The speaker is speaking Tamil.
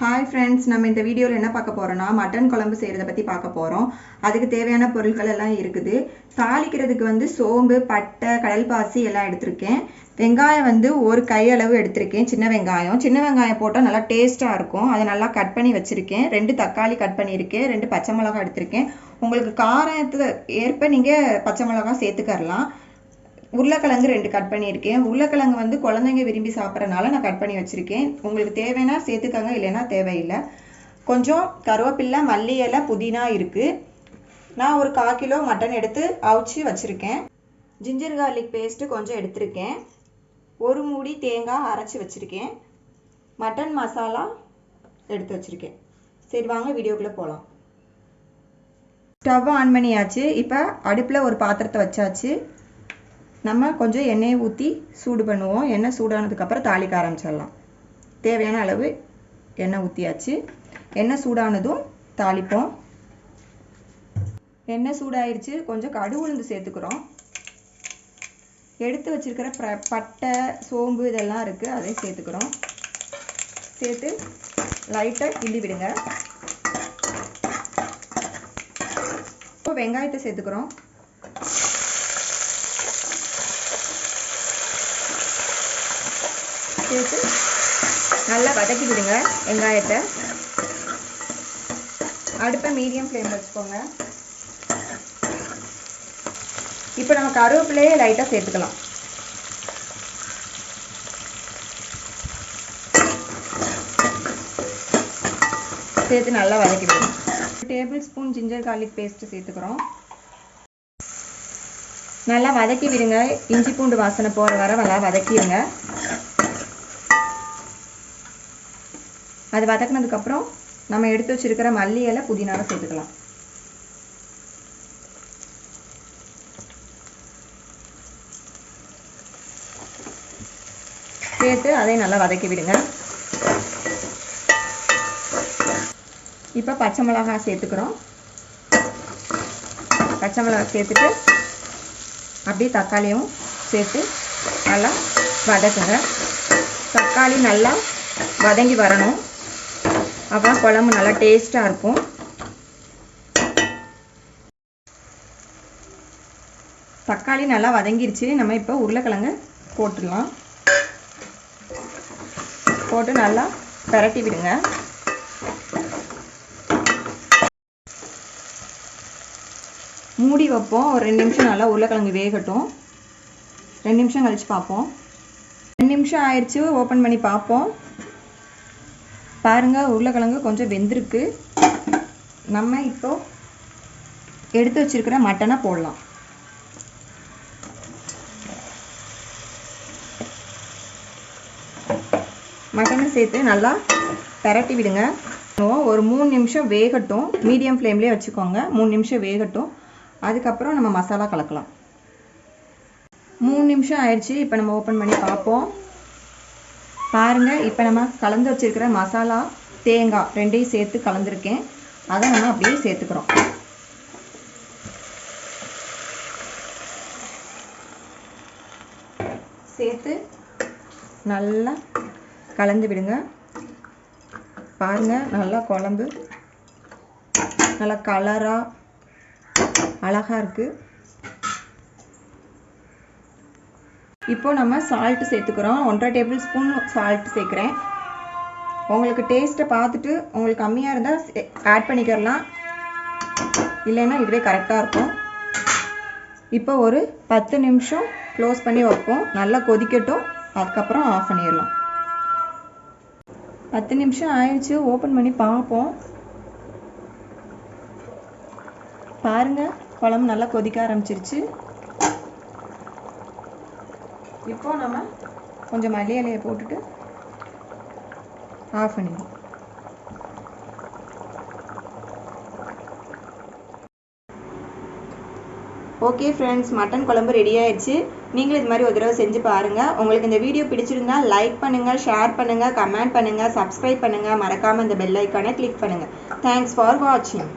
Hi friends, நம்ம இந்த வீடியோல என்ன பார்க்க போறோம்னா மட்டன் குழம்பு செய்யறத பத்தி பார்க்க போறோம். அதுக்கு தேவையான பொருட்கள் எல்லாம் இருக்குது. தாளிக்கிறதுக்கு வந்து சோம்பு, பட்டை, கடல்பாசி எல்லாம் எடுத்துர்க்கேன். வெங்காயம் வந்து ஒரு கை அளவு எடுத்துர்க்கேன், சின்ன வெங்காயம். சின்ன வெங்காயம் போட்டா நல்லா டேஸ்டா இருக்கும். அதை நல்லா கட் பண்ணி வச்சிருக்கேன். 2 தக்காளி கட் பண்ணியிருக்கேன், 2 பச்சை மிளகாய் எடுத்துர்க்கேன். உங்களுக்கு காரத்துக்கு ஏற்ப நீங்க பச்சை மிளகாய் சேர்த்துக்கலாம். உருளைக்கிழங்கு 2 கட் பண்ணியிருக்கேன். உருளைக்கிழங்கு வந்து குழந்தைங்க விரும்பி சாப்பிட்றனால நான் கட் பண்ணி வச்சுருக்கேன். உங்களுக்கு தேவைன்னா சேர்த்துக்கங்க, இல்லைன்னா தேவையில்லை. கொஞ்சம் கருவேப்பிலை, மல்லி இலை, புதினா இருக்குது. நான் ஒரு 1/4 கிலோ மட்டன் எடுத்து அவிச்சு வச்சுருக்கேன். ஜிஞ்சர் கார்லிக் பேஸ்ட்டு கொஞ்சம் எடுத்திருக்கேன். ஒரு மூடி தேங்காய் அரைச்சி வச்சுருக்கேன். மட்டன் மசாலா எடுத்து வச்சுருக்கேன். சரி வாங்க வீடியோக்குள்ளே போகலாம். ஸ்டவ் ஆன் பண்ணியாச்சு. இப்போ அடுப்பில் ஒரு பாத்திரத்தை வச்சாச்சு. நம்ம கொஞ்சம் எண்ணெயை ஊற்றி சூடு பண்ணுவோம். எண்ணெய் சூடானதுக்கப்புறம் தாளிக்க ஆரம்பிச்சிடலாம். தேவையான அளவு எண்ணெய் ஊற்றியாச்சு. எண்ணெய் சூடானதும் தாளிப்போம். எண்ணெய் சூடாயிருச்சு. கொஞ்சம் கடுகு உளுந்து சேர்த்துக்கிறோம். எடுத்து வச்சிருக்கிற பட்டை, சோம்பு இதெல்லாம் இருக்குது, அதையும் சேர்த்துக்கிறோம். சேர்த்து லைட்டாக கிள்ளி விடுங்க. இப்போ வெங்காயத்தை சேர்த்துக்கிறோம். சேர்த்து நல்லா வதக்கி விடுங்க வெங்காயத்தை. அடுப்பை மீடியம் ஃப்ளேமில் வச்சுக்கோங்க. இப்போ நம்ம கருவேப்பிலையே லைட்டாக சேர்த்துக்கலாம். சேர்த்து நல்லா வதக்கி விடுங்க. 1 table spoon ginger garlic paste சேர்த்துக்கிறோம். நல்லா வதக்கி விடுங்க. இஞ்சி பூண்டு வாசனை போகிற வர நல்லா வதக்கிடுங்க. அது வதக்கினதுக்கப்புறம் நம்ம எடுத்து வச்சிருக்கிற மல்லி இலை, புதினாவை சேர்த்துக்கலாம். சேர்த்து அதை நல்லா வதக்கி விடுங்க. இப்போ பச்சை மிளகாய் சேர்த்துக்கிறோம். பச்சை மிளகாய் சேர்த்துட்டு அப்படியே தக்காளியும் சேர்த்து நல்லா வதக்குங்க. தக்காளி நல்லா வதங்கி வரணும். அப்போ குழம்பு நல்லா டேஸ்ட்டாக இருக்கும். தக்காளி நல்லா வதங்கிருச்சு. நம்ம இப்போ உருளைக்கிழங்கு போட்டுடலாம். போட்டு நல்லா பிரட்டி விடுங்க. மூடி வைப்போம். ஒரு 2 நிமிஷம் நல்லா உருளைக்கிழங்கு வேகட்டும். 2 நிமிஷம் கழித்து பார்ப்போம். 2 நிமிஷம் ஆயிடுச்சு. ஓப்பன் பண்ணி பார்ப்போம். பாருங்கள், உருளைக்கிழங்கு கொஞ்சம் வெந்திருக்கு. நம்ம இப்போ எடுத்து வச்சிருக்கிற மட்டனை போடலாம். மட்டனை சேர்த்து நல்லா பிரட்டி விடுங்க. ஒரு 3 நிமிஷம் வேகட்டும். மீடியம் ஃப்ளேம்லேயே வச்சுக்கோங்க. 3 நிமிஷம் வேகட்டும். அதுக்கப்புறம் நம்ம மசாலா கலக்கலாம். 3 நிமிஷம் ஆயிடுச்சு. இப்போ நம்ம ஓப்பன் பண்ணி பார்ப்போம். பாருங்கள், இப்போ நம்ம கலந்து வச்சிருக்கிற மசாலா, தேங்காய் 2ஐயும் சேர்த்து கலந்துருக்கேன். அதை நம்ம அப்படியே சேர்த்துக்கிறோம். சேர்த்து நல்லா கலந்து விடுங்க. பாருங்கள், நல்லா குழம்பு நல்லா கலராக அழகாக இருக்குது. இப்போ நம்ம சால்ட்டு சேர்த்துக்கிறோம். 1/2 டேபிள் ஸ்பூன் சால்ட்டு சேர்க்குறேன். உங்களுக்கு டேஸ்ட்டை பார்த்துட்டு உங்களுக்கு கம்மியாக இருந்தால் ஆட் பண்ணிக்கிறலாம், இல்லைன்னா இதுவே கரெக்டாக இருக்கும். இப்போ ஒரு 10 நிமிஷம் க்ளோஸ் பண்ணி வைப்போம். நல்லா கொதிக்கட்டும். அதுக்கப்புறம் ஆஃப் பண்ணிடலாம். 10 நிமிஷம் ஆயிடுச்சு. ஓப்பன் பண்ணி பார்ப்போம். பாருங்கள், குழம்பு நல்லா கொதிக்க ஆரம்பிச்சிருச்சு. இப்போ நம்ம கொஞ்சம் மல்லி இலையை போட்டுட்டு ஆஃப் பண்ணிடுவோம். ஓகே ஃப்ரெண்ட்ஸ், மட்டன் குழம்பு ரெடி ஆயிடுச்சு. நீங்களும் இது மாதிரி ஒரு தடவை செஞ்சு பாருங்கள். உங்களுக்கு இந்த வீடியோ பிடிச்சிருந்தா லைக் பண்ணுங்கள், ஷேர் பண்ணுங்கள், கமெண்ட் பண்ணுங்கள், சப்ஸ்கிரைப் பண்ணுங்கள். மறக்காமல் இந்த பெல் ஐக்கானை கிளிக் பண்ணுங்கள். தேங்க்ஸ் ஃபார் வாட்சிங்.